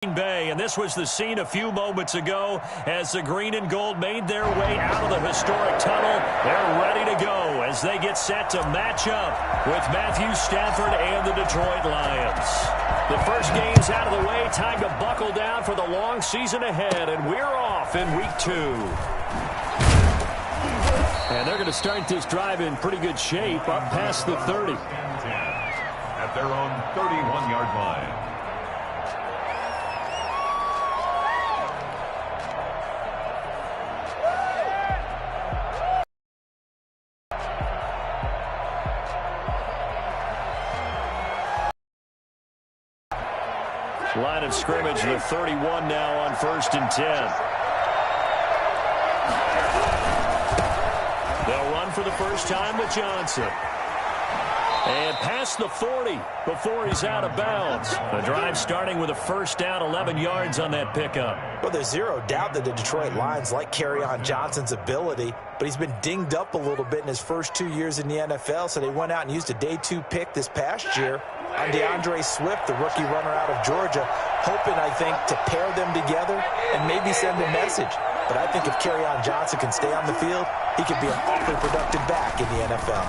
Bay, and this was the scene a few moments ago as the green and gold made their way out of the historic tunnel. They're ready to go as they get set to match up with Matthew Stafford and the Detroit Lions. The first game's out of the way. Time to buckle down for the long season ahead, and we're off in week 2. And they're going to start this drive in pretty good shape up past the 30. At their own 31-yard line. Line of scrimmage, the 31 now on 1st and 10. They'll run for the first time with Johnson. And past the 40 before he's out of bounds. The drive starting with a first down, 11 yards on that pickup. Well, there's zero doubt that the Detroit Lions like Kerryon Johnson's ability, but he's been dinged up a little bit in his first 2 years in the NFL, so they went out and used a day 2 pick this past year on DeAndre Swift, the rookie runner out of Georgia, hoping, I think, to pair them together and maybe send a message. But I think if Kerryon Johnson can stay on the field, he could be an awfully productive back in the NFL.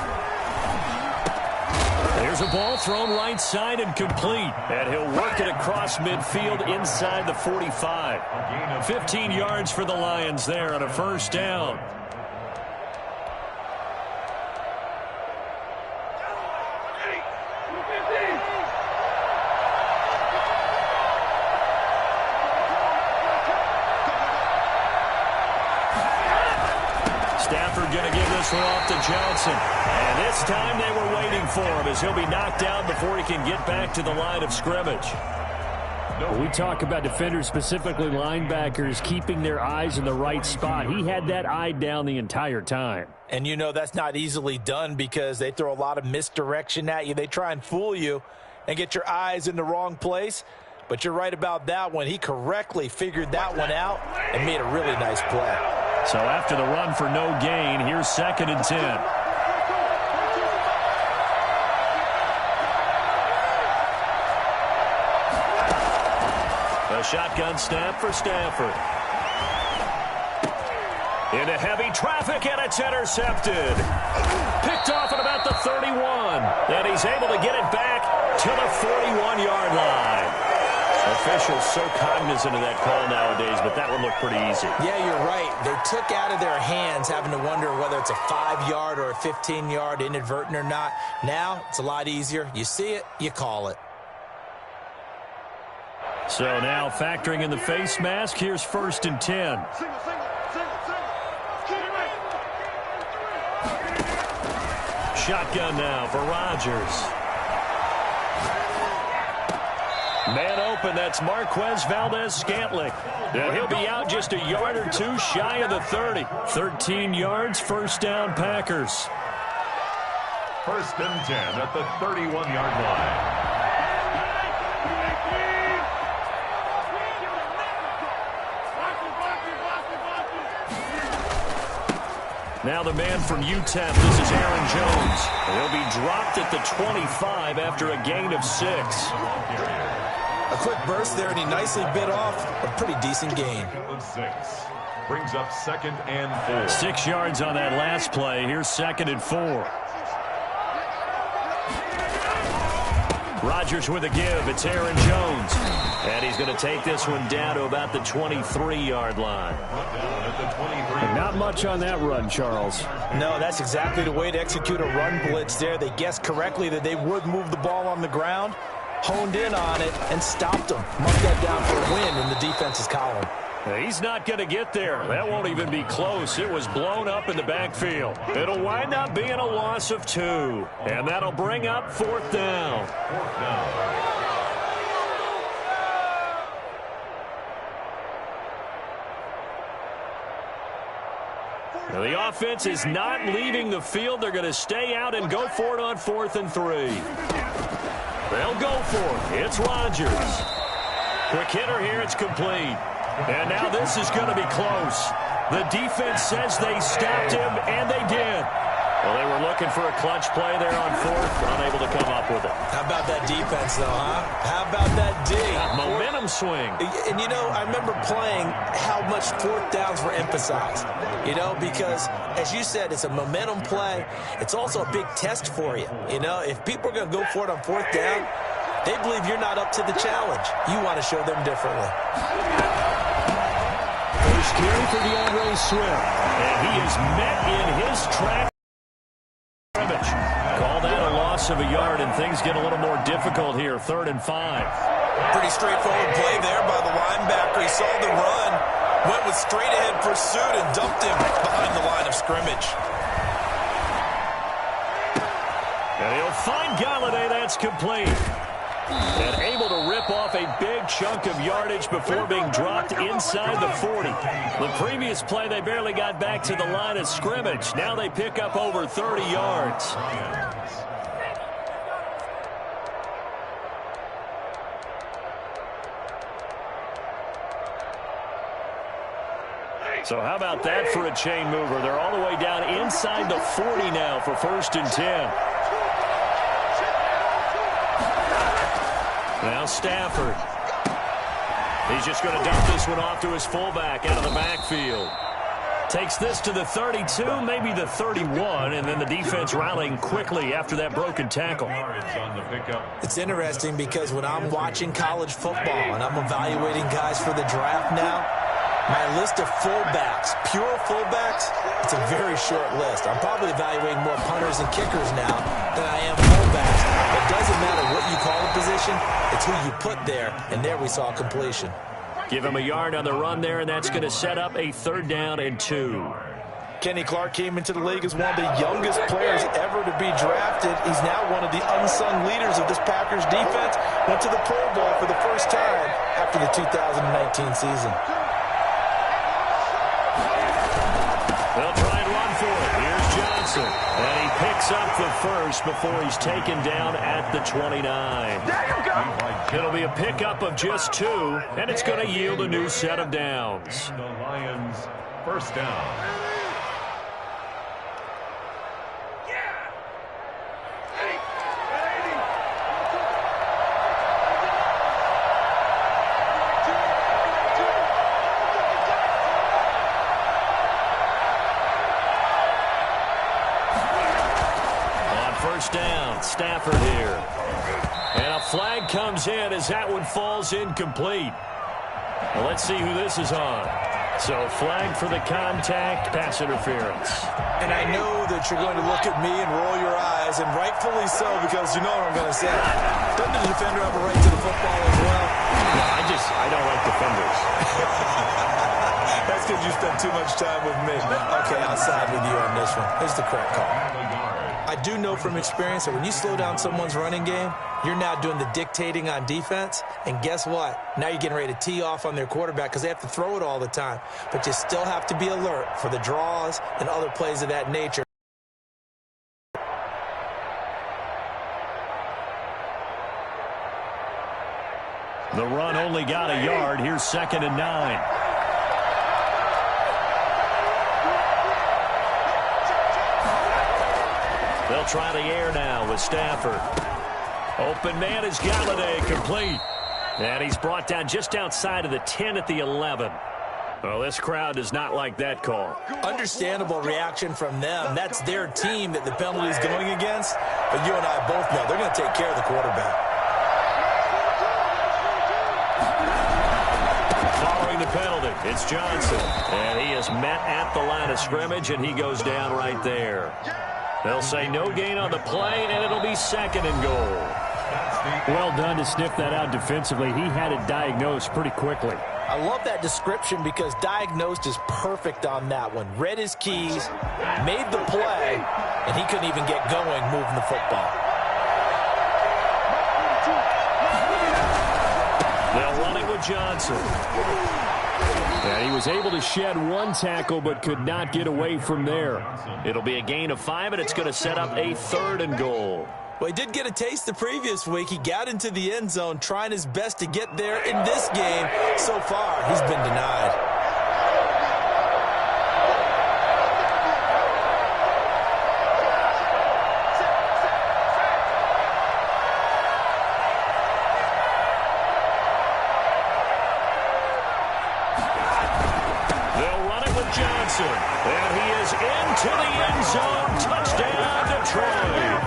There's a ball thrown right side and complete. And he'll work it across midfield inside the 45. 15 yards for the Lions there on a first down. Stafford going to give this one off to Johnson. And this time they were waiting for him as he'll be knocked down before he can get back to the line of scrimmage. We talk about defenders, specifically linebackers, keeping their eyes in the right spot. He had that eye down the entire time. And you know that's not easily done because they throw a lot of misdirection at you. They try and fool you and get your eyes in the wrong place. But you're right about that one. He correctly figured that one out and made a really nice play. So after the run for no gain, here's 2nd and 10. A shotgun snap for Stafford. Into heavy traffic, and it's intercepted. Picked off at about the 31. And he's able to get it back to the 41-yard line. Officials so cognizant of that call nowadays, but that one looked pretty easy. Yeah, you're right. They took out of their hands having to wonder whether it's a 5-yard or a 15-yard inadvertent or not. Now, it's a lot easier. You see it, you call it. So now factoring in the face mask, here's 1st and 10. Shotgun now for Rodgers. Man open, that's Marquez Valdez-Scantling. And he'll be out just a yard or two shy of the 30. 13 yards, first down Packers. 1st and 10 at the 31-yard line. Now the man from UTEP, this is Aaron Jones. He'll be dropped at the 25 after a gain of 6. A quick burst there, and he nicely bit off a pretty decent gain. Brings up 2nd and 4. 6 yards on that last play. Here's 2nd and 4. Rodgers with a give. It's Aaron Jones. And he's going to take this one down to about the 23-yard line. Not much on that run, Charles. No, that's exactly the way to execute a run blitz there. They guessed correctly that they would move the ball on the ground, honed in on it, and stopped them. Marked that down for a win in the defense's column. He's not going to get there. That won't even be close. It was blown up in the backfield. It'll wind up being a loss of 2. And that'll bring up 4th down. Now the offense is not leaving the field. They're going to stay out and go for it on 4th and 3. They'll go for it. It's Rodgers. Quick hitter here. It's complete. And now this is going to be close. The defense says they stopped him, and they did. Well, they were looking for a clutch play there on fourth, unable to come up with it. How about that defense, though, huh? How about that D? Momentum swing. And, you know, I remember playing how much fourth downs were emphasized, you know, because, as you said, it's a momentum play. It's also a big test for you. You know, if people are going to go for it on fourth down, they believe you're not up to the challenge. You want to show them differently. First carry for DeAndre Swift. And he is met in his track. Call that a loss of a yard, and things get a little more difficult here. 3rd and 5. Pretty straightforward play there by the linebacker. He saw the run, went with straight-ahead pursuit, and dumped him behind the line of scrimmage. And he'll find Galladay. That's complete. And able to rip off a big chunk of yardage before being dropped inside the 40. The previous play, they barely got back to the line of scrimmage. Now they pick up over 30 yards. So how about that for a chain mover? They're all the way down inside the 40 now for 1st and 10. Now Stafford. He's just going to dump this one off to his fullback out of the backfield. Takes this to the 32, maybe the 31, and then the defense rallying quickly after that broken tackle. It's interesting because when I'm watching college football and I'm evaluating guys for the draft now, my list of fullbacks, pure fullbacks, it's a very short list. I'm probably evaluating more punters and kickers now than I am fullbacks. It doesn't matter what you call the position, it's who you put there, and there we saw completion. Give him a yard on the run there, and that's going to set up a 3rd down and 2. Kenny Clark came into the league as one of the youngest players ever to be drafted. He's now one of the unsung leaders of this Packers defense. Went to the Pro Bowl for the first time after the 2019 season. They'll try and run for it. Here's Johnson. And he picks up the first before he's taken down at the 29. It'll be a pickup of just 2, and it's going to yield a new set of downs. The Lions, 1st down. Down, Stafford here. And a flag comes in as that one falls incomplete. Well, let's see who this is on. So flag for the contact, pass interference. And I know that you're going to look at me and roll your eyes, and rightfully so, because you know what I'm going to say. Doesn't the defender have a right to the football as well? No, I don't like defenders. That's because you spent too much time with me. Okay, I'll side with you on this one. Here's the correct call. I do know from experience that when you slow down someone's running game, you're now doing the dictating on defense. And guess what? Now you're getting ready to tee off on their quarterback because they have to throw it all the time. But you still have to be alert for the draws and other plays of that nature. The run only got a yard. Here's 2nd and 9. They'll try the air now with Stafford. Open man is Galladay, complete. And he's brought down just outside of the 10 at the 11. Well, this crowd does not like that call. Understandable reaction from them. That's their team that the penalty is going against. But you and I both know they're going to take care of the quarterback. Following the penalty, it's Johnson. And he is met at the line of scrimmage, and he goes down right there. They'll say no gain on the play, and it'll be 2nd and goal. Well done to sniff that out defensively. He had it diagnosed pretty quickly. I love that description because diagnosed is perfect on that one. Read his keys, made the play, and he couldn't even get going moving the football. They'll run it with Johnson. And he was able to shed one tackle but could not get away from there. It'll be a gain of 5, and it's going to set up a 3rd and goal. Well, he did get a taste the previous week. He got into the end zone trying his best to get there in this game. So far, he's been denied. Johnson. And he is into the end zone. Touchdown, Detroit.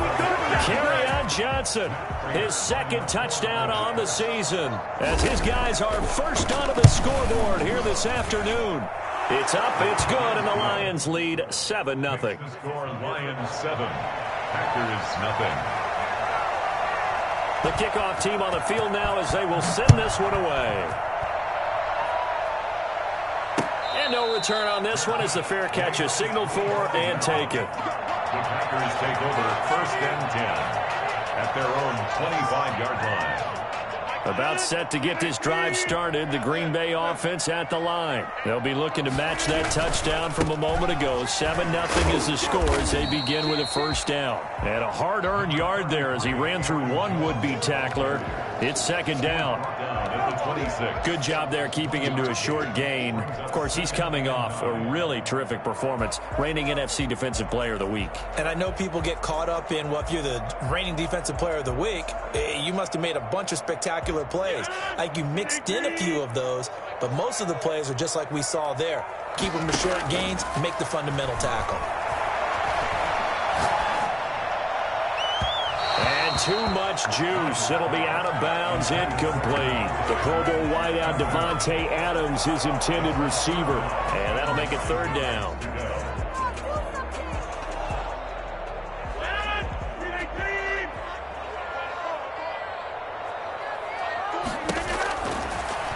Kerryon Johnson, his second touchdown on the season, as his guys are first onto the scoreboard here this afternoon. It's up, it's good, and the Lions lead 7-0. Score Lions 7, Packers nothing. The kickoff team on the field now as they will send this one away. And no return on this one as the fair catch is signaled for and taken. The Packers take over 1st and 10 at their own 25-yard line. About set to get this drive started, the Green Bay offense at the line. They'll be looking to match that touchdown from a moment ago. 7-0 is the score as they begin with a first down. And a hard-earned yard there as he ran through one would-be tackler. It's second down. Good job there keeping him to a short gain. Of course, he's coming off a really terrific performance, reigning NFC Defensive Player of the Week. And I know people get caught up in, well, if you're the reigning Defensive Player of the Week, you must have made a bunch of spectacular plays. Like you mixed in a few of those, but most of the plays are just like we saw there. Keep them to short gains, make the fundamental tackle. Too much juice. It'll be out of bounds, incomplete. The Pro Bowl wideout Devontae Adams, his intended receiver. And that'll make it third down.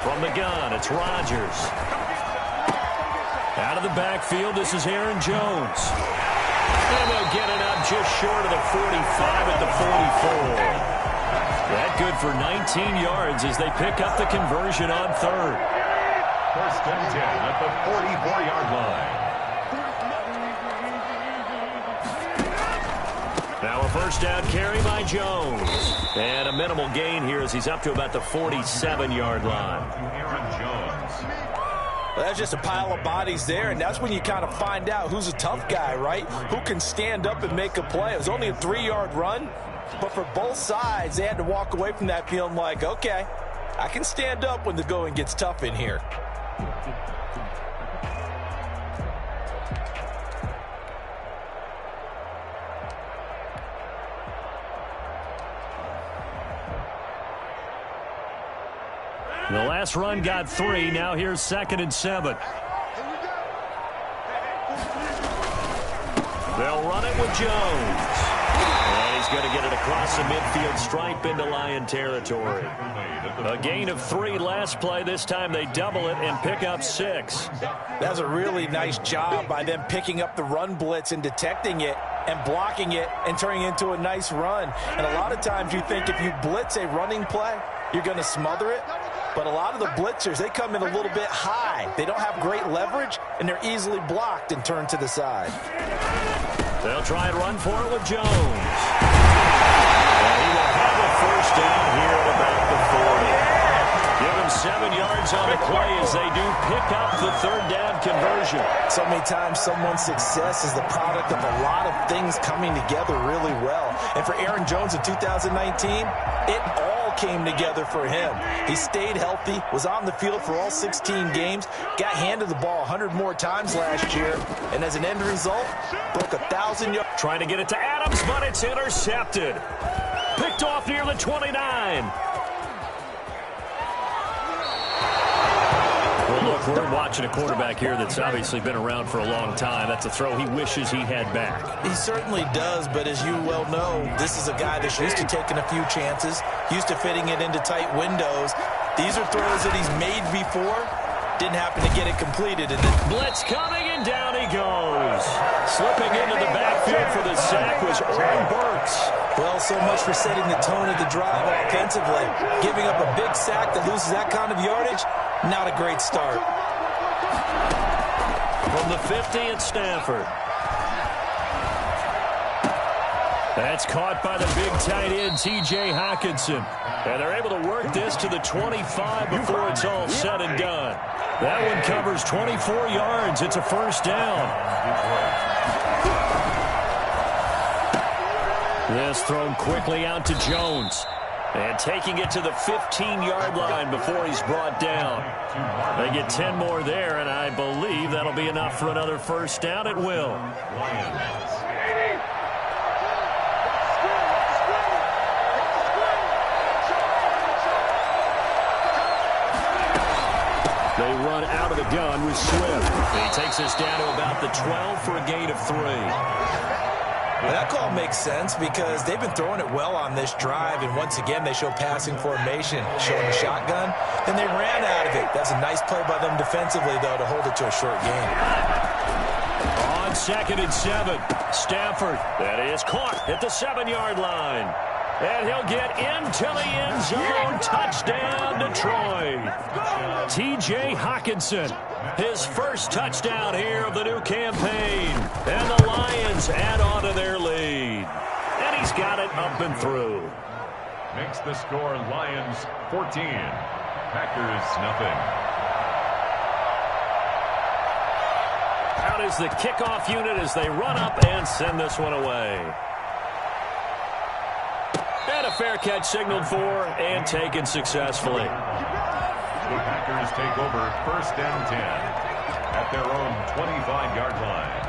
From the gun, it's Rodgers. Out of the backfield, this is Aaron Jones. And they'll get it up just short of the 45 at the 44. That good for 19 yards as they pick up the conversion on third. 1st and 10 at the 44-yard line. Now a first down carry by Jones. And a minimal gain here as he's up to about the 47-yard line. Aaron Jones. Well, that's just a pile of bodies there, and that's when you kind of find out who's a tough guy, right? Who can stand up and make a play. It was only a 3-yard run, but for both sides, they had to walk away from that feeling like, okay, I can stand up when the going gets tough in here. The last run got 3. Now here's 2nd and 7. They'll run it with Jones. And he's going to get it across the midfield stripe into Lion territory. A gain of 3 last play. This time they double it and pick up 6. That's a really nice job by them picking up the run blitz and detecting it and blocking it and turning it into a nice run. And a lot of times you think if you blitz a running play, you're going to smother it. But a lot of the blitzers, they come in a little bit high. They don't have great leverage, and they're easily blocked and turned to the side. They'll try and run for it with Jones. And he will have a first down here at about the 40. Give him 7 yards on the play as they do pick up the third down conversion. So many times someone's success is the product of a lot of things coming together really well. And for Aaron Jones in 2019, it all came together for him. He stayed healthy, was on the field for all 16 games, got handed the ball 100 more times last year, and as an end result, broke 1,000 yards. Trying to get it to Adams, but it's intercepted. Picked off near the 29. Well, look, we're watching a quarterback here that's obviously been around for a long time. That's a throw he wishes he had back. He certainly does, but as you well know, this is a guy that's used to taking a few chances, used to fitting it into tight windows. These are throws that he's made before. Didn't happen to get it completed. And blitz coming, and down he goes. Slipping into the backfield for the sack was Oren Burks. Well, so much for setting the tone of the drive offensively. Giving up a big sack that loses that kind of yardage, not a great start. From the 50 at Stanford. That's caught by the big tight end, T.J. Hockenson. And they're able to work this to the 25 before it's all said and done. That one covers 24 yards. It's a first down. This thrown quickly out to Jones. And taking it to the 15-yard line before he's brought down. They get 10 more there, and I believe that'll be enough for another first down. It will. They run out of the gun with Swift. He takes us down to about the 12 for a gain of 3. Well, that call makes sense because they've been throwing it well on this drive, and once again they show passing formation, showing the shotgun. Then they ran out of it. That's a nice play by them defensively, though, to hold it to a short gain. On 2nd and 7, Stafford. That is caught at the 7-yard line. And he'll get into the end zone. Touchdown, Detroit. T.J. Hockenson, his first touchdown here of the new campaign. And the Lions add on to their lead. And he's got it up and through. Makes the score Lions 14, Packers nothing. Out is the kickoff unit as they run up and send this one away. And a fair catch signaled for and taken successfully. The Packers take over 1st and 10 at their own 25-yard line.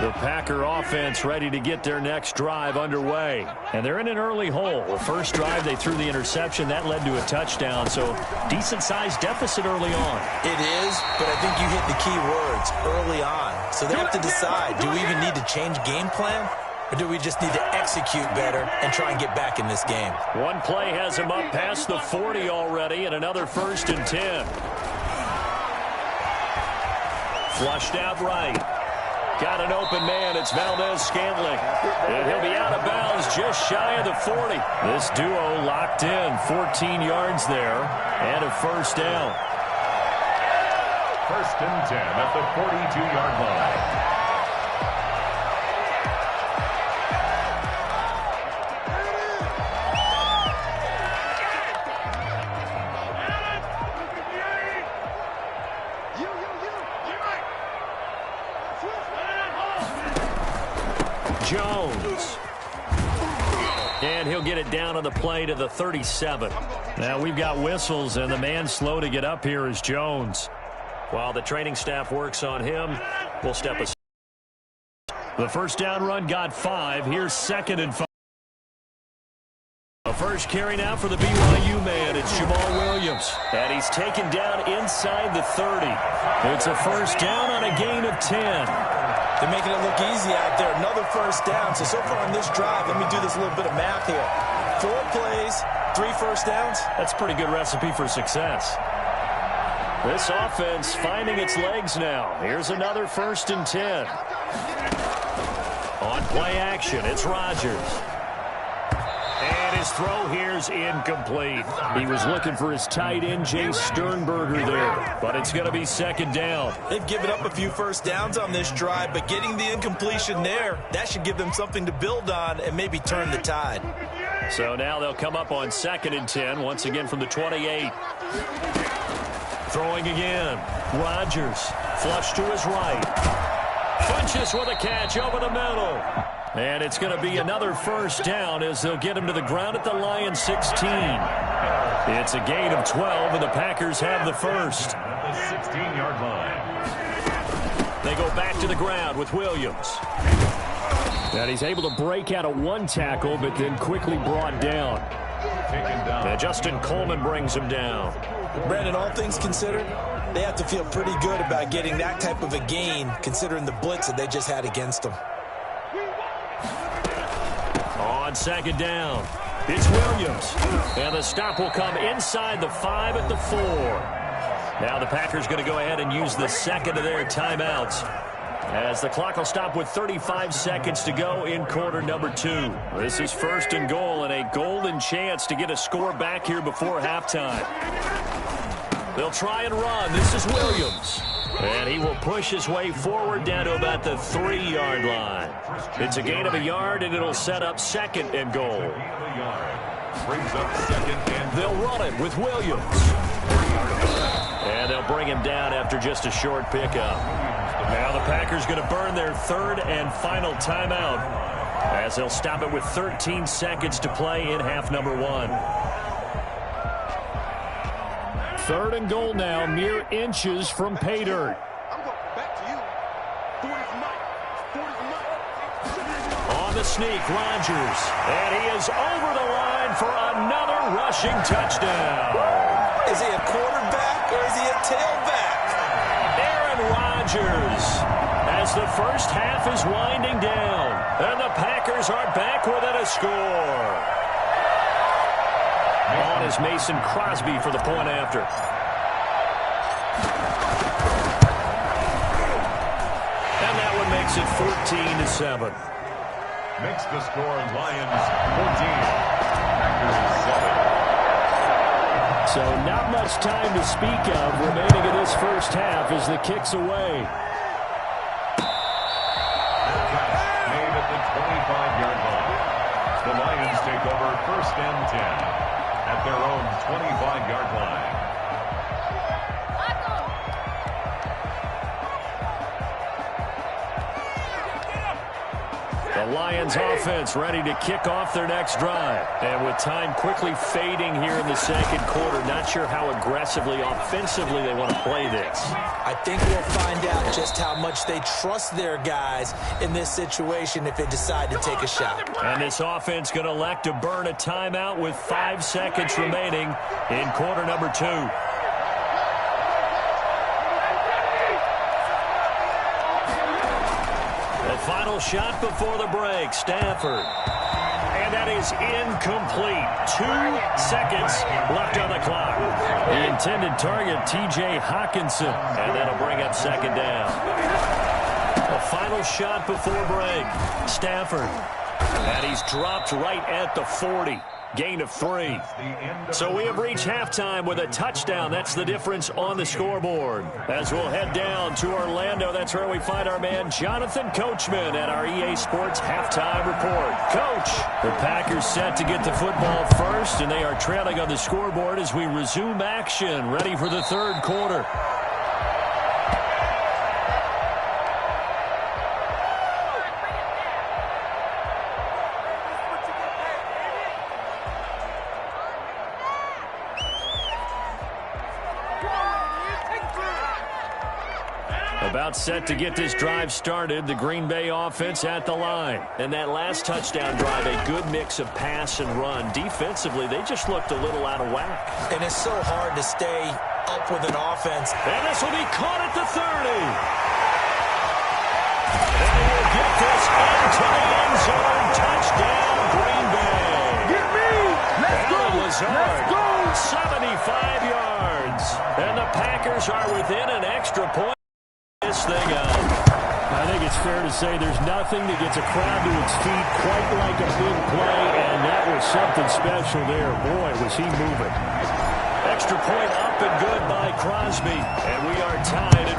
The Packer offense ready to get their next drive underway. And they're in an early hole. The first drive, they threw the interception. That led to a touchdown. So decent-sized deficit early on. It is, but I think you hit the key words, early on. So they have to decide, do we even need to change game plan? Or do we just need to execute better and try and get back in this game? One play has him up past the 40 already, and another 1st and 10. Flushed out right. Got an open man. It's Valdez-Scantling. And he'll be out of bounds just shy of the 40. This duo locked in. 14 yards there and a first down. 1st and 10 at the 42-yard line. Jones. And he'll get it down on the play to the 37. Now we've got whistles, and the man slow to get up here is Jones. While the training staff works on him, we'll step aside. The first down run got 5. Here's 2nd and 5. A first carry now for the BYU man. It's Jamal Williams. And he's taken down inside the 30. It's a first down on a gain of 10. They're making it look easy out there. Another first down. So far on this drive, let me do this little bit of math here. 4 plays, 3 first downs. That's a pretty good recipe for success. This offense finding its legs now. Here's another 1st and 10. On play action, it's Rodgers. And his throw here's incomplete. He was looking for his tight end, Jay Sternberger there. But it's going to be 2nd down. They've given up a few first downs on this drive, but getting the incompletion there, that should give them something to build on and maybe turn the tide. So now they'll come up on 2nd and 10, once again from the 28. Throwing again. Rodgers, flush to his right. Funches with a catch over the middle. And it's going to be another first down as they'll get him to the ground at the Lions 16. It's a gain of 12, and the Packers have the first. At the 16-yard line. They go back to the ground with Williams. And he's able to break out of one tackle, but then quickly brought down. Taken down. And Justin Coleman brings him down. Brandon, all things considered, they have to feel pretty good about getting that type of a gain, considering the blitz that they just had against them. On 2nd down, it's Williams. And the stop will come inside the 5 at the 4. Now the Packers going to go ahead and use the 2nd of their timeouts, as the clock will stop with 35 seconds to go in quarter number 2. This is 1st and goal, and a golden chance to get a score back here before halftime. They'll try and run. This is Williams. And he will push his way forward down to about the 3-yard line. It's a gain of a yard, and it'll set up 2nd and goal. brings up second and they'll run it with Williams. And they'll bring him down after just a short pickup. Now the Packers going to burn their third and final timeout as they'll stop it with 13 seconds to play in half number 1. 3rd and goal now, mere inches from pay dirt. On the sneak, Rodgers. And he is over the line for another rushing touchdown. Is he a quarterback or is he a tailback? Aaron Rodgers, as the first half is winding down, and the Packers are back within a score. On is Mason Crosby for the point after. And that one makes it 14-7. Makes the score Lions 14, Packers 7. So not much time to speak of remaining in this first half as the kick's away. Made at the 25-yard line. The Lions take over 1st and 10 at their own 25-yard line. The Lions offense ready to kick off their next drive. And with time quickly fading here in the second quarter, not sure how aggressively, offensively they want to play this. I think we'll find out just how much they trust their guys in this situation if they decide to take a shot. And this offense going to elect to burn a timeout with 5 seconds remaining in quarter number 2. Final shot before the break, Stafford. And that is incomplete. 2 seconds left on the clock. The intended target, T.J. Hawkinson. And that'll bring up second down. A final shot before break, Stafford. And he's dropped right at the 40. Gain of 3. So we have reached halftime with a touchdown. That's the difference on the scoreboard. As we'll head down to Orlando, that's where we find our man Jonathan Coachman at our EA Sports Halftime Report. Coach, the Packers set to get the football first, and they are trailing on the scoreboard as we resume action, ready for the third quarter. About set to get this drive started, the Green Bay offense at the line. And that last touchdown drive, a good mix of pass and run. Defensively, they just looked a little out of whack. And it's so hard to stay up with an offense. And this will be caught at the 30. And they will get this into the end zone. Touchdown, Green Bay. Get me! Let's go! Let's go! 75 yards. And the Packers are within an extra point. This thing out. I think it's fair to say there's nothing that gets a crowd to its feet quite like a big play, and that was something special there. Boy, was he moving. Extra point up and good by Crosby, and we are tied at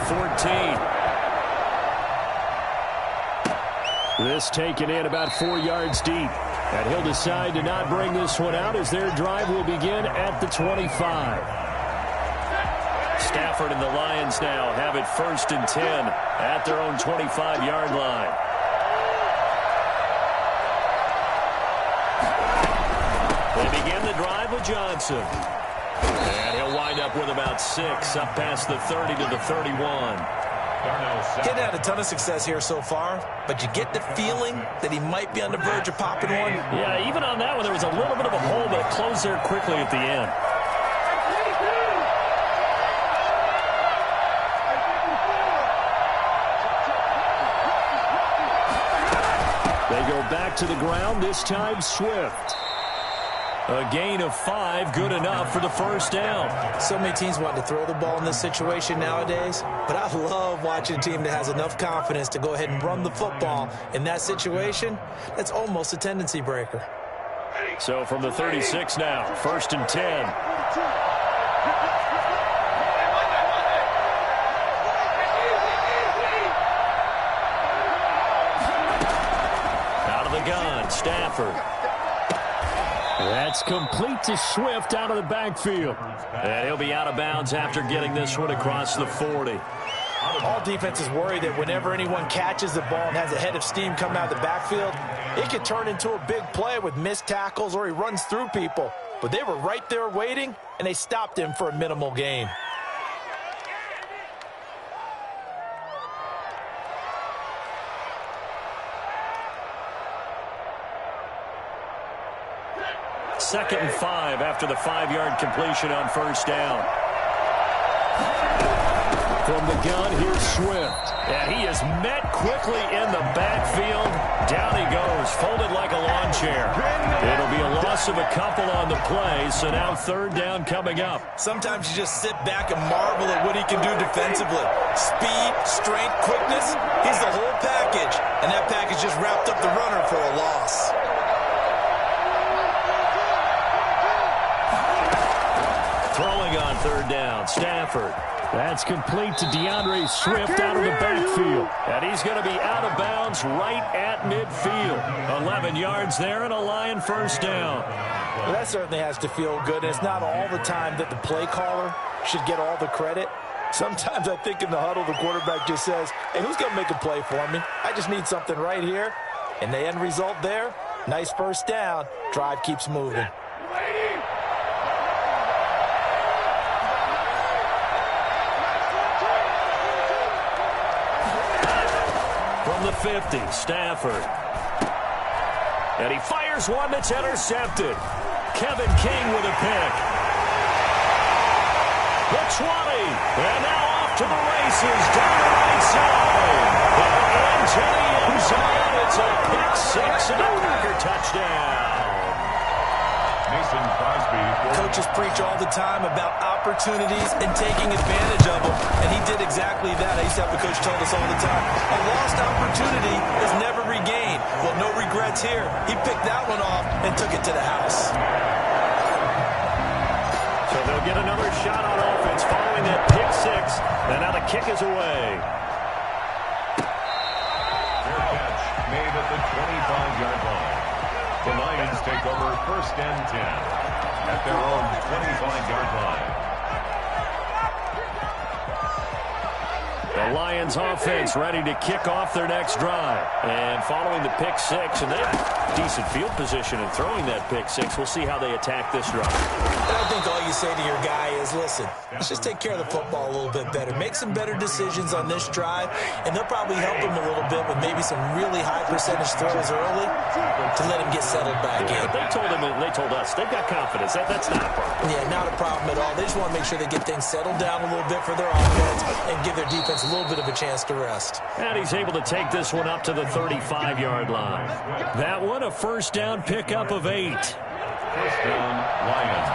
14. This taken in about 4 yards deep, and he'll decide to not bring this one out as their drive will begin at the 25. Stafford and the Lions now have it 1st and 10 at their own 25-yard line. They begin the drive with Johnson. And he'll wind up with about 6 up past the 30 to the 31. Getting had a ton of success here so far, but you get the feeling that he might be on the verge of popping one. Yeah, even on that one, there was a little bit of a hole, but it closed there quickly at the end. They go back to the ground, this time Swift. A gain of 5, good enough for the first down. So many teams want to throw the ball in this situation nowadays, but I love watching a team that has enough confidence to go ahead and run the football. In that situation, that's almost a tendency breaker. So from the 36 now, 1st and 10. Out of the gun, Stafford. That's complete to Swift out of the backfield. And he'll be out of bounds after getting this one across the 40. All defenses worry that whenever anyone catches the ball and has a head of steam coming out of the backfield, it could turn into a big play with missed tackles or he runs through people. But they were right there waiting, and they stopped him for a minimal gain. Second and 5 after the 5-yard completion on first down. From the gun, here's Swift. And he is met quickly in the backfield. Down he goes, folded like a lawn chair. It'll be a loss of a couple on the play, so now third down coming up. Sometimes you just sit back and marvel at what he can do defensively. Speed, strength, quickness, he's the whole package. And that package just wrapped up the runner for a loss. Throwing on third down, Stafford. That's complete to DeAndre Swift out of the backfield. And he's going to be out of bounds right at midfield. 11 yards there and a Lion first down. Well, that certainly has to feel good. And it's not all the time that the play caller should get all the credit. Sometimes I think in the huddle, the quarterback just says, hey, who's going to make a play for me? I just need something right here. And the end result there, nice first down. Drive keeps moving. From the 50, Stafford. And he fires one that's intercepted. Kevin King with a pick. The 20. And now off to the races down the right side. And into the end zone. It's a pick 6 and a Packer touchdown. Coaches preach all the time about opportunities and taking advantage of them, and he did exactly that. I used to have a coach tell us all the time, a lost opportunity is never regained. Well, no regrets here. He picked that one off and took it to the house. So they'll get another shot on offense following that pick 6, and now the kick is away. Fair catch made at the 25-yard line. The Lions take over first and 10 at their own 25-yard line. The Lions offense ready to kick off their next drive. And following the pick 6, and they have decent field position in throwing that pick 6. We'll see how they attack this drive. And I think all you say to your guy is, listen, let's just take care of the football a little bit better. Make some better decisions on this drive, and they'll probably help him a little bit with maybe some really high percentage throws early to let him get settled back in. But they told us, they've got confidence. That's not a problem. Yeah, not a problem at all. They just want to make sure they get things settled down a little bit for their offense and give their defense a little bit of a chance to rest. And he's able to take this one up to the 35-yard line. That one, a first down pickup of 8. First down, Lions.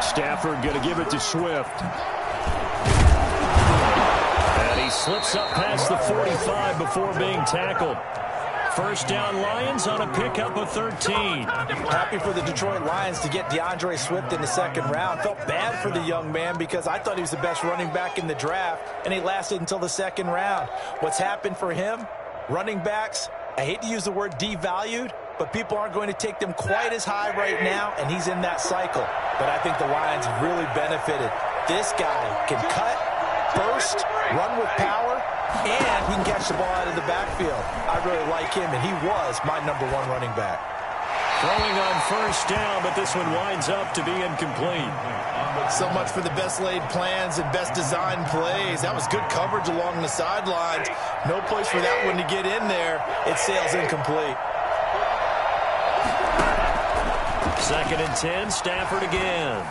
Stafford going to give it to Swift. And he slips up past the 45 before being tackled. First down Lions on a pickup of 13. Happy for the Detroit Lions to get DeAndre Swift in the second round. Felt bad for the young man because I thought he was the best running back in the draft, and he lasted until the second round. What's happened for him? Running backs, I hate to use the word devalued, but people aren't going to take them quite as high right now, and he's in that cycle. But I think the Lions really benefited. This guy can cut, burst, run with power, and he can catch the ball out of the backfield. I really like him, and he was my #1 running back. Throwing on first down, but this one winds up to be incomplete. So much for the best laid plans and best designed plays. That was good coverage along the sidelines. No place for that one to get in there. It sails incomplete. Second and 10, Stafford again.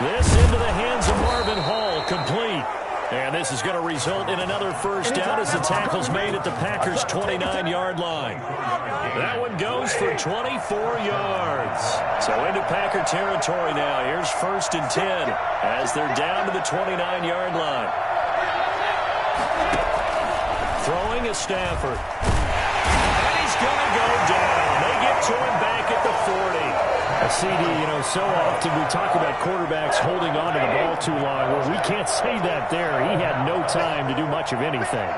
This into the hands of Marvin Hall, complete. And this is going to result in another first down as the tackle's made at the Packers' 29-yard line. That one goes for 24 yards. So into Packer territory now. Here's first and 10 as they're down to the 29-yard line. Throwing is Stafford. And he's going to go down. They get to him back at the 40. CD, so often we talk about quarterbacks holding on to the ball too long. Well, we can't say that there. He had no time to do much of anything.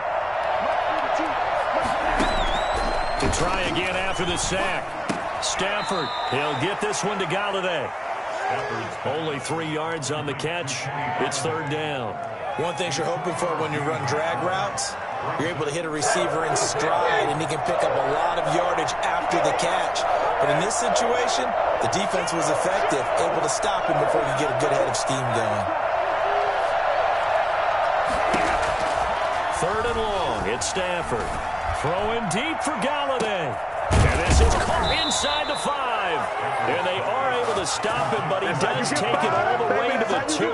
try again after the sack. Stafford, he'll get this one to Galladay. Only 3 yards on the catch. It's third down. One thing you're hoping for when you run drag routes, you're able to hit a receiver in stride, and he can pick up a lot of yardage after the catch. But in this situation, the defense was effective, able to stop him before you get a good head of steam going. Third and long. It's Stafford. Throwing deep for Galladay. And this is caught inside the 5. And they are able to stop him, but he does take it all the way to the 2.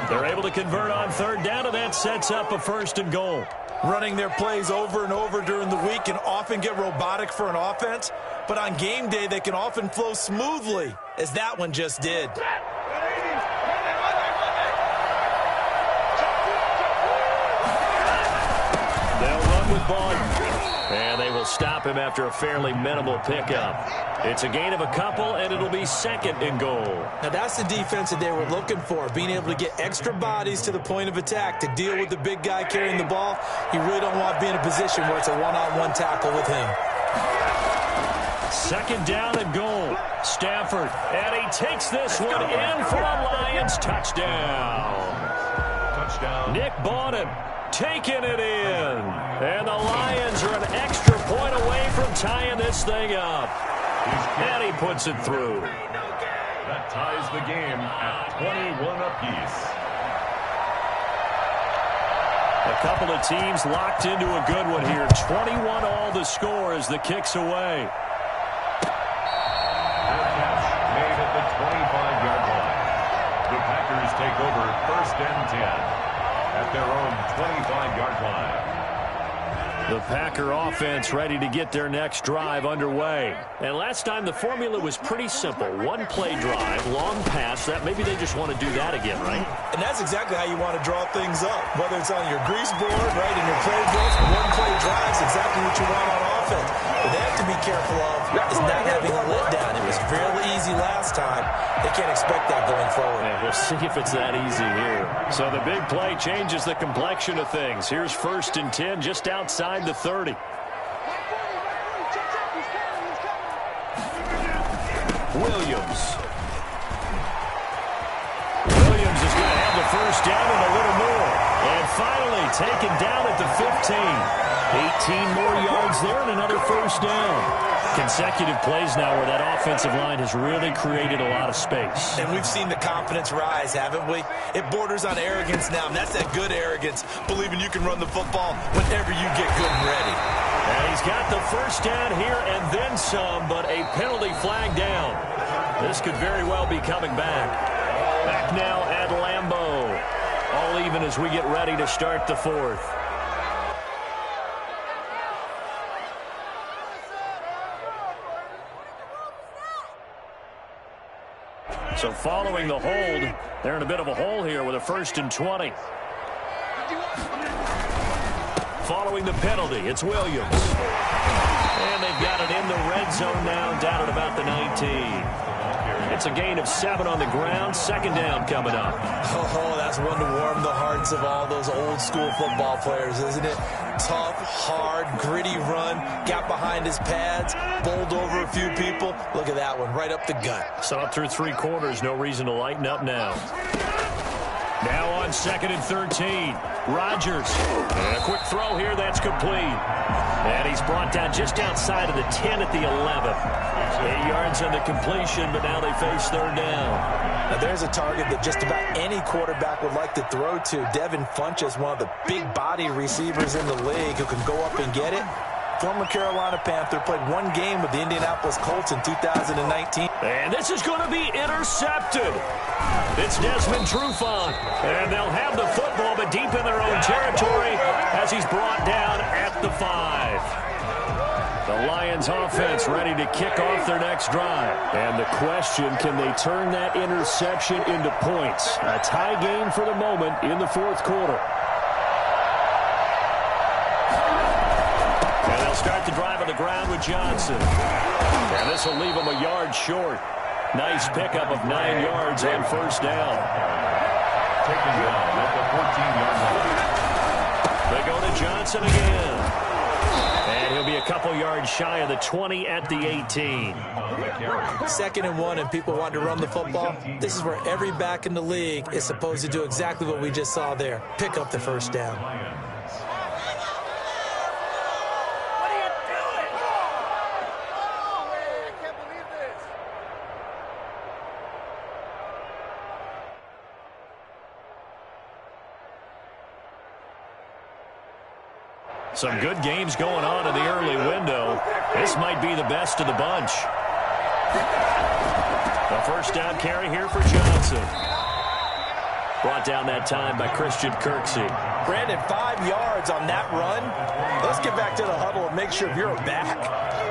They're able to convert on third down, and that sets up a first and goal. Running their plays over and over during the week can often get robotic for an offense, but on game day they can often flow smoothly, as that one just did. They'll run with Bond. And they will stop him after a fairly minimal pickup. It's a gain of a couple, and it'll be second and goal. Now, that's the defense that they were looking for, being able to get extra bodies to the point of attack to deal with the big guy carrying the ball. You really don't want to be in a position where it's a one-on-one tackle with him. Second down and goal. Stafford, and he takes this one in for a Lions touchdown. Nick Bonnett taking it in. And the Lions are an extra point away from tying this thing up. And he puts it through. That ties the game at 21 apiece. A couple of teams locked into a good one here. 21 all the score as the kick's away. That catch made at the 25-yard line. The Packers take over first and 10 at their own 25-yard line. The Packer offense ready to get their next drive underway. And last time the formula was pretty simple. One play drive, long pass. That maybe they just want to do that again, right? And that's exactly how you want to draw things up. Whether it's on your grease board, right, in your playbook, one play drive is exactly what you want on offense. What they have to be careful of is not having a letdown. It was fairly easy last time. They can't expect that going forward. Yeah, we'll see if it's that easy here. So the big play changes the complexion of things. Here's first and 10 just outside the 30. Williams is going to have the first down and a little more. And finally taken down at the 15. 18 more yards there and another first down. Consecutive plays now where that offensive line has really created a lot of space. And we've seen the confidence rise, haven't we? It borders on arrogance now, and that's that good arrogance, believing you can run the football whenever you get good and ready. And he's got the first down here and then some, but a penalty flag down. This could very well be coming back. Back now at Lambeau. All even as we get ready to start the fourth. So following the hold, they're in a bit of a hole here with a first and 20. Following the penalty, it's Williams. And they've got it in the red zone now, down at about the 19. It's a gain of 7 on the ground. Second down coming up. Oh, that's one to warm the hearts of all those old school football players, isn't it? Tough, hard, gritty run. Got behind his pads, bowled over a few people. Look at that one, right up the gut. So up through 3 quarters, no reason to lighten up now. Now on second and 13. Rodgers. And a quick throw here, that's complete. And he's brought down just outside of the 10 at the 11. 8 yards on the completion, but now they face third down. Now there's a target that just about any quarterback would like to throw to. Devin Funchess, one of the big body receivers in the league who can go up and get it. Former Carolina Panther, played 1 game with the Indianapolis Colts in 2019. And this is going to be intercepted. It's Desmond Trufant. And they'll have the football, but deep in their own territory as he's brought down at the 5. The Lions offense ready to kick off their next drive. And the question, can they turn that interception into points? A tie game for the moment in the fourth quarter. And they'll start the drive on the ground with Johnson. And this will leave them a yard short. Nice pickup of 9 yards and first down. Taken down at the 14-yard line. They go to Johnson again. And He'll be a couple yards shy of the 20 at the 18. 2nd and 1, and people want to run the football. This is where every back in the league is supposed to do exactly what we just saw there. Pick up the first down. Some good games going on in the early window. This might be the best of the bunch. A first down carry here for Johnson. Brought down that time by Christian Kirksey. Brandon, 5 yards on that run. Let's get back to the huddle and make sure you're back.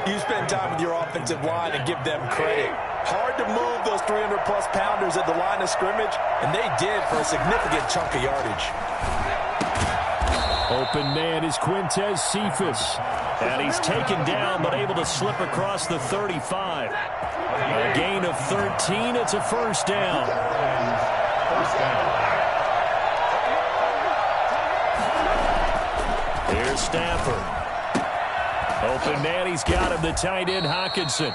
You spend time with your offensive line and give them credit. Hard to move those 300-plus pounders at the line of scrimmage, and they did for a significant chunk of yardage. Open man is Quintez Cephas. And he's taken down but able to slip across the 35. A gain of 13. It's a first down. First down. Here's Stafford. Open man, he's got him, the tight end Hockenson.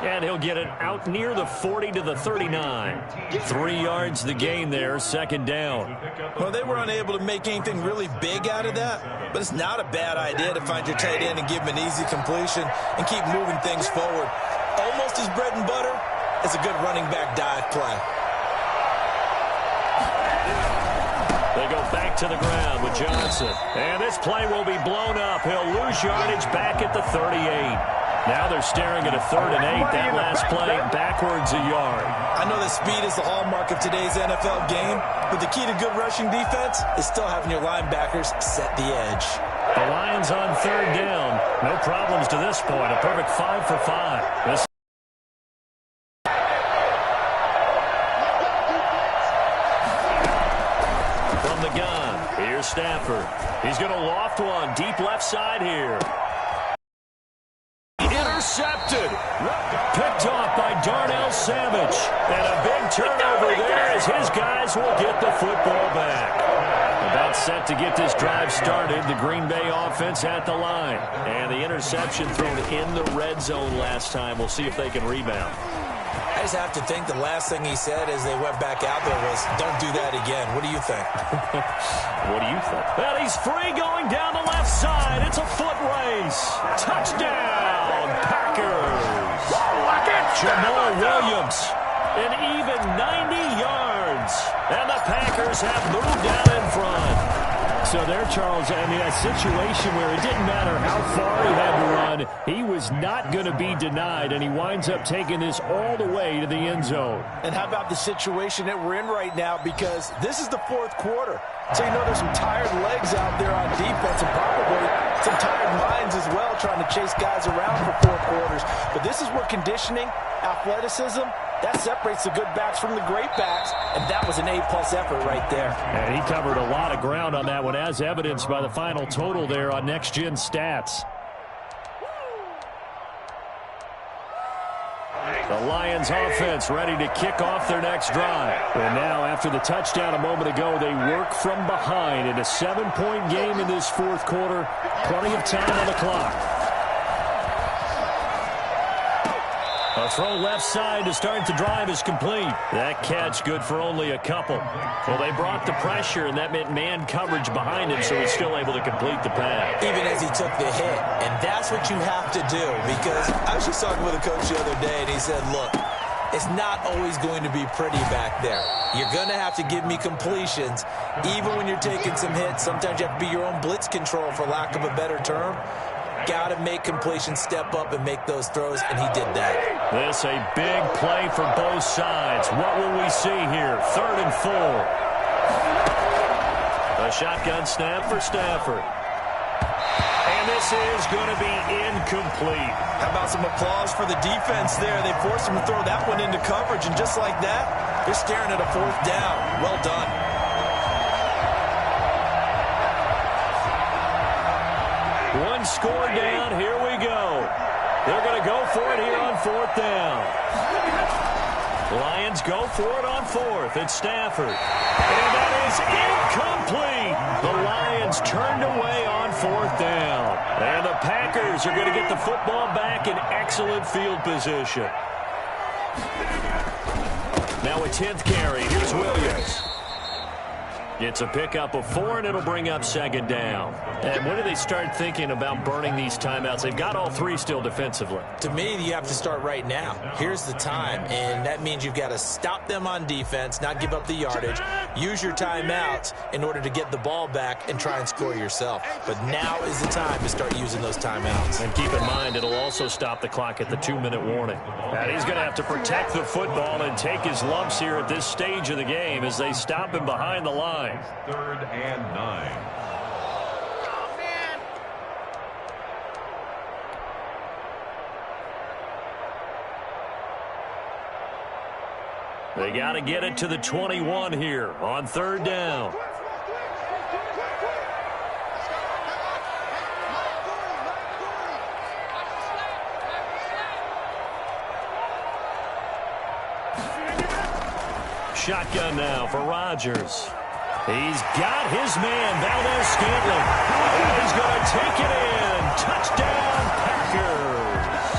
And he'll get it out near the 40 to the 39. 3 yards the gain there, second down. Well, they were unable to make anything really big out of that, but it's not a bad idea to find your tight end and give him an easy completion and keep moving things forward. Almost as bread and butter as a good running back dive play. They go back to the ground with Johnson. And this play will be blown up. He'll lose yardage back at the 38. Now they're staring at a 3rd and 8. That last play backwards a yard. I know that speed is the hallmark of today's NFL game, but the key to good rushing defense is still having your linebackers set the edge. The Lions on 3rd down. No problems to this point. A perfect 5 for 5. This from the gun. Here's Stafford. He's going to loft one deep left side here. Intercepted. Picked off by Darnell Savage. And a big turnover there as his guys will get the football back. About set to get this drive started. The Green Bay offense at the line. And the interception thrown in the red zone last time. We'll see if they can rebound. I just have to think the last thing he said as they went back out there was, don't do that again. What do you think? What do you think? Well, he's free going down the left side. It's a foot race. Touchdown, Packers. Jamal Williams, an even 90 yards. And the Packers have moved out in front. So there, Charles, I mean, a situation where it didn't matter how far he had to run, he was not going to be denied, and he winds up taking this all the way to the end zone. And how about the situation that we're in right now? Because this is the 4th quarter. So you know there's some tired legs out there on defense and probably some tired minds as well trying to chase guys around for 4 quarters. But this is where conditioning, athleticism, that separates the good backs from the great backs, and that was an A-plus effort right there. And he covered a lot of ground on that one, as evidenced by the final total there on Next Gen Stats. The Lions offense ready to kick off their next drive. And now, after the touchdown a moment ago, they work from behind in a 7-point game in this 4th quarter. Plenty of time on the clock. A throw left side to start the drive is complete. That catch good for only a couple. Well, they brought the pressure, and that meant man coverage behind him, so he's still able to complete the pass. Even as he took the hit. And that's what you have to do, because I was just talking with a coach the other day, and he said, look, it's not always going to be pretty back there. You're going to have to give me completions. Even when you're taking some hits, sometimes you have to be your own blitz control, for lack of a better term. Got to make completions, step up, and make those throws, and he did that. This a big play for both sides. What will we see here? 3rd and 4. A shotgun snap for Stafford. And this is going to be incomplete. How about some applause for the defense there? They forced him to throw that one into coverage, and just like that, they're staring at a 4th down. Well done. One score down. Here we go. They're going to go for it here on 4th down. Lions go for it on 4th. It's Stafford. And that is incomplete. The Lions turned away on 4th down. And the the Packers are going to get the football back in excellent field position. Now a 10th carry. Here's Williams. It's a pickup of 4, and it'll bring up second down. And when do they start thinking about burning these timeouts? They've got all 3 still defensively. To me, you have to start right now. Here's the time, and that means you've got to stop them on defense, not give up the yardage, use your timeouts in order to get the ball back and try and score yourself. But now is the time to start using those timeouts. And keep in mind, it'll also stop the clock at the 2-minute warning. And he's going to have to protect the football and take his lumps here at this stage of the game as they stop him behind the line. 3rd and 9. They got to get it to the 21 here on 3rd down. Shotgun now for Rodgers. He's got his man, Valdez-Scantling. And he's going to take it in. Touchdown, Packers.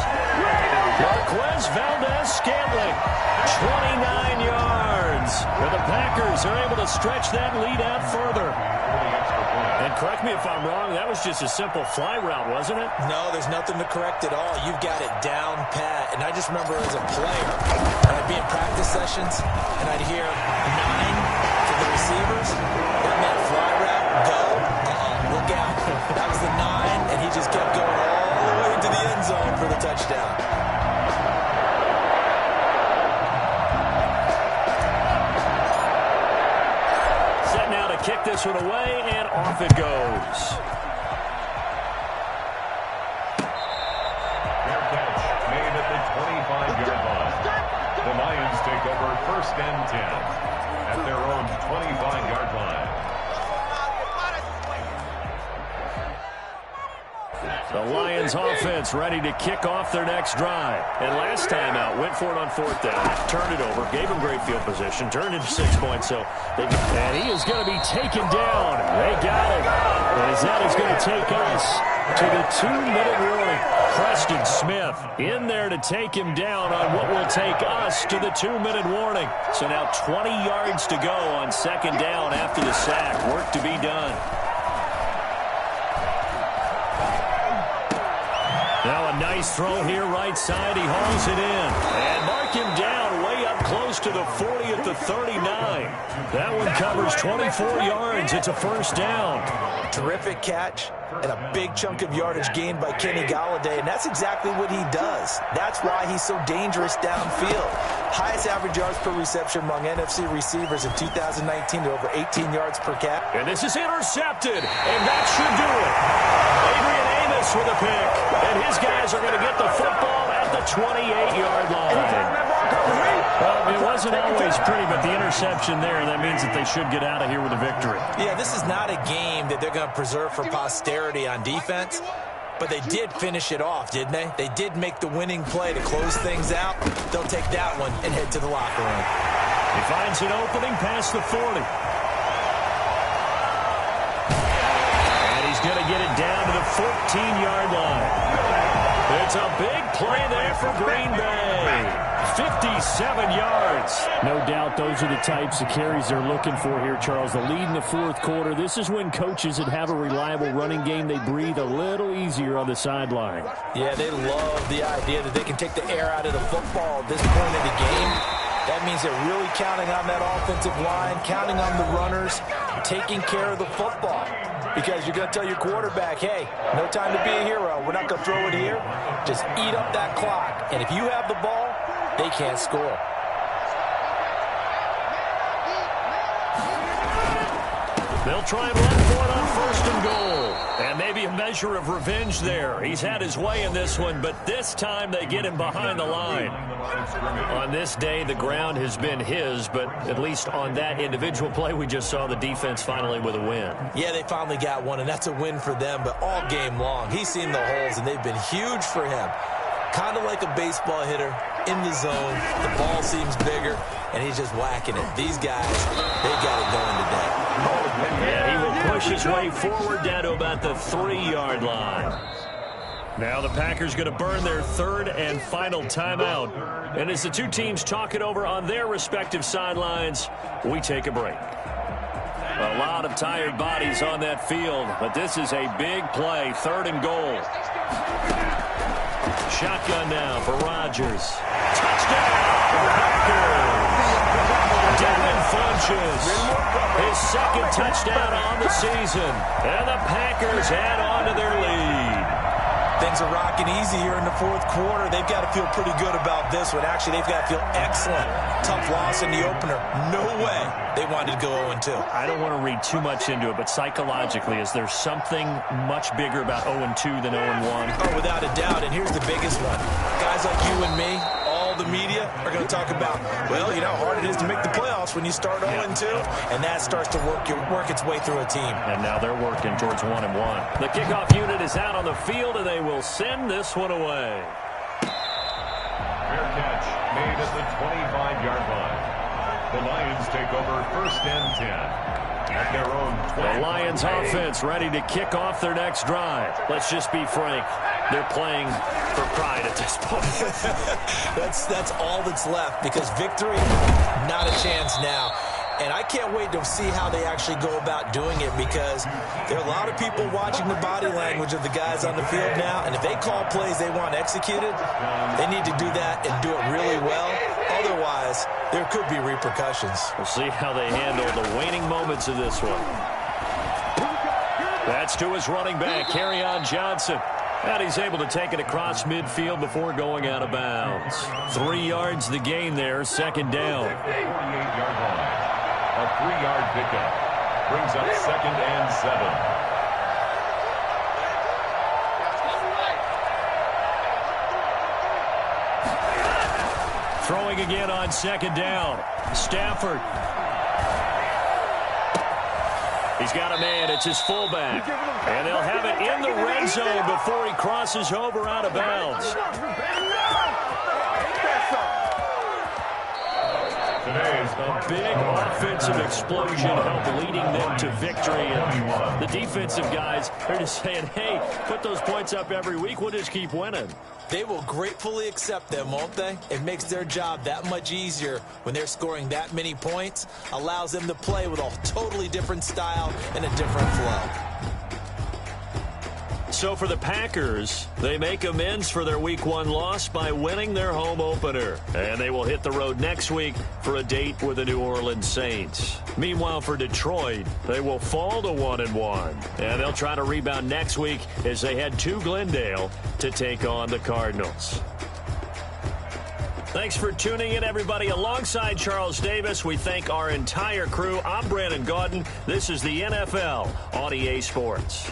Marquez Valdez-Scantling, 29 yards. Where the Packers are able to stretch that lead out further. And correct me if I'm wrong, that was just a simple fly route, wasn't it? No, there's nothing to correct at all. You've got it down pat. And I just remember as a player, I'd be in practice sessions, and I'd hear 9 to the receivers. That meant fly route, go. Look out. That was the 9, and he just kept going all the way to the end zone for the touchdown. Set now to kick this one away, and off it goes. Fair catch made at the 25-yard line. The Lions take over 1st and 10 at their own 25-yard line. The Lions offense ready to kick off their next drive. And last time out, went for it on 4th down, turned it over, gave them great field position, turned into 6 points. And he is going to be taken down. They got him. As that is going to take us to the 2-minute warning. Preston Smith in there to take him down on what will take us to the 2-minute warning. So now 20 yards to go on 2nd down after the sack. Work to be done. Now a nice throw here right side. He hauls it in. And mark him down way up close to the 40 at the 39. That one covers 24 yards. It's a 1st down. Terrific catch and a big chunk of yardage gained by Kenny Golladay, and that's exactly what he does. That's why he's so dangerous downfield. Highest average yards per reception among NFC receivers in 2019 at over 18 yards per catch. And this is intercepted, and that should do it. Adrian Amos with a pick, and his guys are going to get the football at the 28-yard line. Well, it wasn't always pretty, but the interception there, that means that they should get out of here with a victory. Yeah, this is not a game that they're going to preserve for posterity on defense, but they did finish it off, didn't they? They did make the winning play to close things out. They'll take that one and head to the locker room. He finds an opening past the 40. And he's going to get it down to the 14-yard line. It's a big play there for Green Bay. 57 yards. No doubt those are the types of carries they're looking for here, Charles. The lead in the 4th quarter. This is when coaches that have a reliable running game, they breathe a little easier on the sideline. Yeah, they love the idea that they can take the air out of the football at this point in the game. That means they're really counting on that offensive line, counting on the runners, taking care of the football. Because you're going to tell your quarterback, hey, no time to be a hero. We're not going to throw it here. Just eat up that clock. And if you have the ball, they can't score. They'll try and run for it on 1st and goal. And maybe a measure of revenge there. He's had his way in this one, but this time they get him behind the line. On this day, the ground has been his, but at least on that individual play, we just saw the defense finally with a win. Yeah, they finally got one, and that's a win for them, but all game long, he's seen the holes, and they've been huge for him. Kind of like a baseball hitter in the zone. The ball seems bigger, and he's just whacking it. These guys, they got it going today. Yeah, he will push his way forward down to about the 3-yard line. Now the Packers going to burn their third and final timeout. And as the two teams talk it over on their respective sidelines, we take a break. A lot of tired bodies on that field, but this is a big play, 3rd and goal. Shotgun now for Rodgers. Touchdown! Devin Funchess, his 2nd touchdown on the season. And the Packers add on to their lead. Things are rocking easy here in the 4th quarter. They've got to feel pretty good about this one. Actually, they've got to feel excellent. Tough loss in the opener. No way they wanted to go 0-2. I don't want to read too much into it, but psychologically, is there something much bigger about 0-2 than 0-1? Oh, without a doubt, and here's the biggest one. Guys like you and me, all the media, are going to talk about, well, you know how hard it is to make the playoffs when you start 0-2, and that starts to work its way through a team. And now they're working towards 1-1. The kickoff unit is out on the field, and they will send this one away. Fair catch made at the 25-yard line. The Lions take over 1st and 10. At their own 20. The Lions offense ready to kick off their next drive. Let's just be frank. They're playing for pride at this point. That's all that's left, because victory, not a chance now. And I can't wait to see how they actually go about doing it, because there are a lot of people watching the body language of the guys on the field now, and if they call plays they want executed, they need to do that and do it really well. Otherwise, there could be repercussions. We'll see how they handle the waning moments of this one. That's to his running back, Kerryon Johnson. And he's able to take it across midfield before going out of bounds. 3 yards the gain there, 2nd down. 48-yard line. A 3-yard pickup. Brings up 2nd and 7. Throwing again on 2nd down. Stafford. He's got a man. It's his fullback. And they'll have it in the red zone before he crosses over out of bounds. A big offensive explosion helped leading them to victory. And the defensive guys are just saying, hey, put those points up every week. We'll just keep winning. They will gratefully accept them, won't they? It makes their job that much easier when they're scoring that many points. Allows them to play with a totally different style and a different flow. So for the Packers, they make amends for their Week 1 loss by winning their home opener. And they will hit the road next week for a date with the New Orleans Saints. Meanwhile, for Detroit, they will fall to 1-1. And they'll try to rebound next week as they head to Glendale to take on the Cardinals. Thanks for tuning in, everybody. Alongside Charles Davis, we thank our entire crew. I'm Brandon Gaudin. This is the NFL on EA Sports.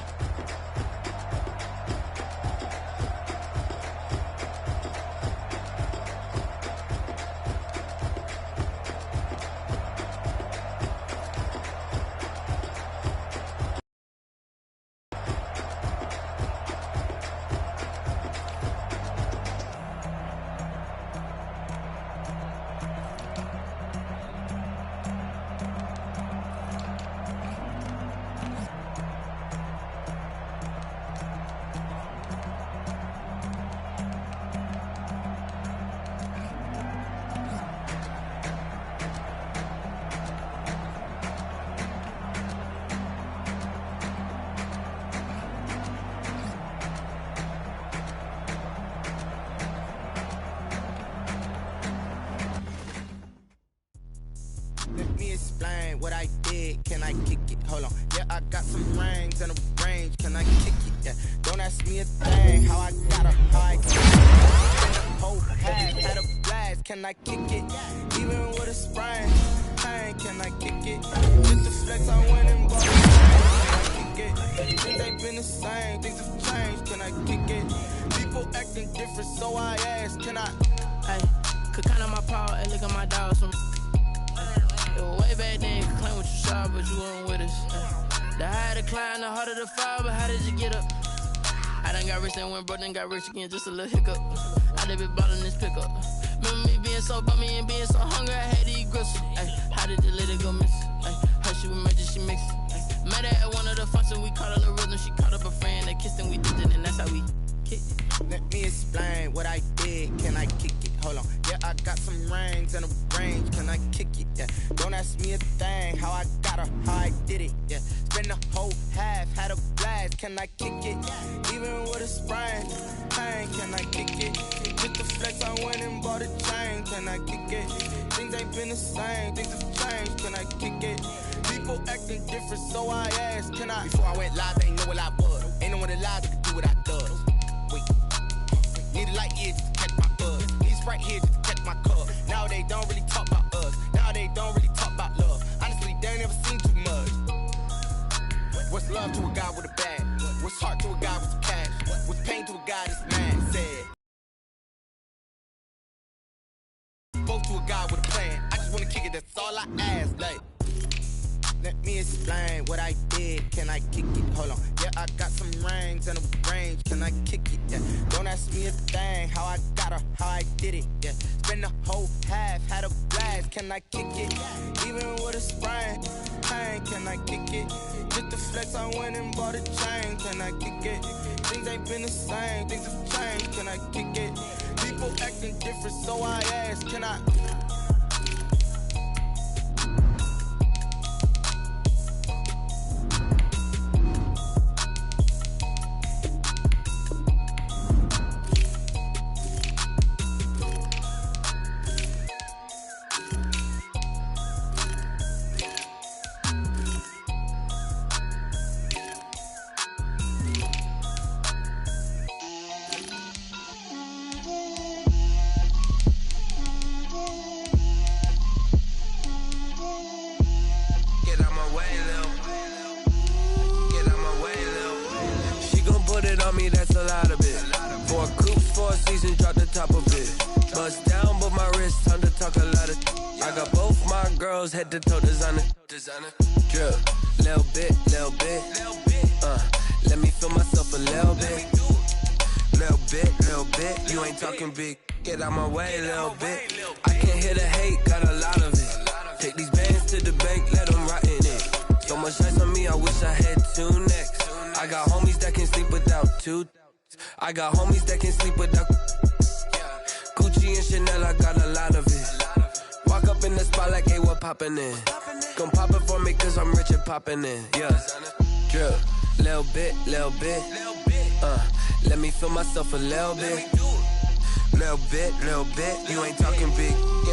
What I did, can I kick it? Hold on, yeah, I got some rings and a range, can I kick it? Yeah, don't ask me a thing, how I got up, how I kick it. Whole pad had a blast, can I kick it? Even with a sprain, hey, can I kick it? Just to flex, I went and bought it. Can I kick it? Things ain't been the same, things have changed, can I kick it? People acting different, so I asked, can I? Hey, could count on my power and look at my dogs from. Way back then, you could claim what you saw, but you weren't with us. The higher the climb, the harder the fall, but how did you get up? I done got rich and went broke, then got rich again, just a little hiccup. I done been ballin' this pickup. Remember me being so bummy and being so hungry, I had to eat gristle. Ay, how did the lady go miss? Ay, her she was major, she mixed. Met her at one of the functions, we caught her the rhythm, she caught up a friend, they kissed and we did it, and that's how we kick it? Let me explain what I did. Can I kick it? Hold on. Yeah, I got some rings and a range. Can I kick it? Yeah. Don't ask me a thing. How I got her, how I did it. Yeah. Spend the whole half, had a blast. Can I kick it? Even with a sprain, pain. Can I kick it? With the flex, I went and bought a chain. Can I kick it? Things ain't been the same. Things have changed. Can I kick it? People acting different, so I asked, can I? Before I went live, they ain't know what I was. Ain't no one alive that could do what I does. Wait. Need a light here just to catch my buzz. Need Sprite here just to catch my cup. Now they don't really talk about us. Now they don't really talk about love. Honestly, they ain't never seen too much. What's love to a guy with a bag? What's heart to a guy with some cash? What's pain to a guy that's mad? Said. Both to a guy with a plan. I just wanna kick it, that's all I ask. Like, let me explain what I did. Can I kick it? Hold on. Yeah, I got some rings and a range. Can I kick it? Yeah. Don't ask me a thing. How I got her, how I did it. Yeah. Spend the whole half, had a blast. Can I kick it? Even with a sprain, pain. Can I kick it? With the flex, I went and bought a chain. Can I kick it? Things ain't been the same. Things have changed. Can I kick it? People acting different, so I asked, can I? That's a lot of it. 4 coops, 4 seasons, drop the top of it. Bust down, but my wrist, time to talk a lot of. I got both my girls head to toe designer. Drip, little bit. Let me feel myself a little bit. Little bit. You ain't talking big. Get out my way, little bit. I can't hear the hate, got a lot of it. Take these bands to the bank, let them rot in it. So much ice on me, I wish I had 2 necks. I got homies that can sleep without 2. I got homies that can sleep without Gucci and Chanel, I got a lot of it. Walk up in the spot like, hey, what poppin' in? Come pop it for me, cause I'm rich and poppin' in. Yeah, drip, little bit. Let me feel myself a little bit. Little bit. You ain't talking big.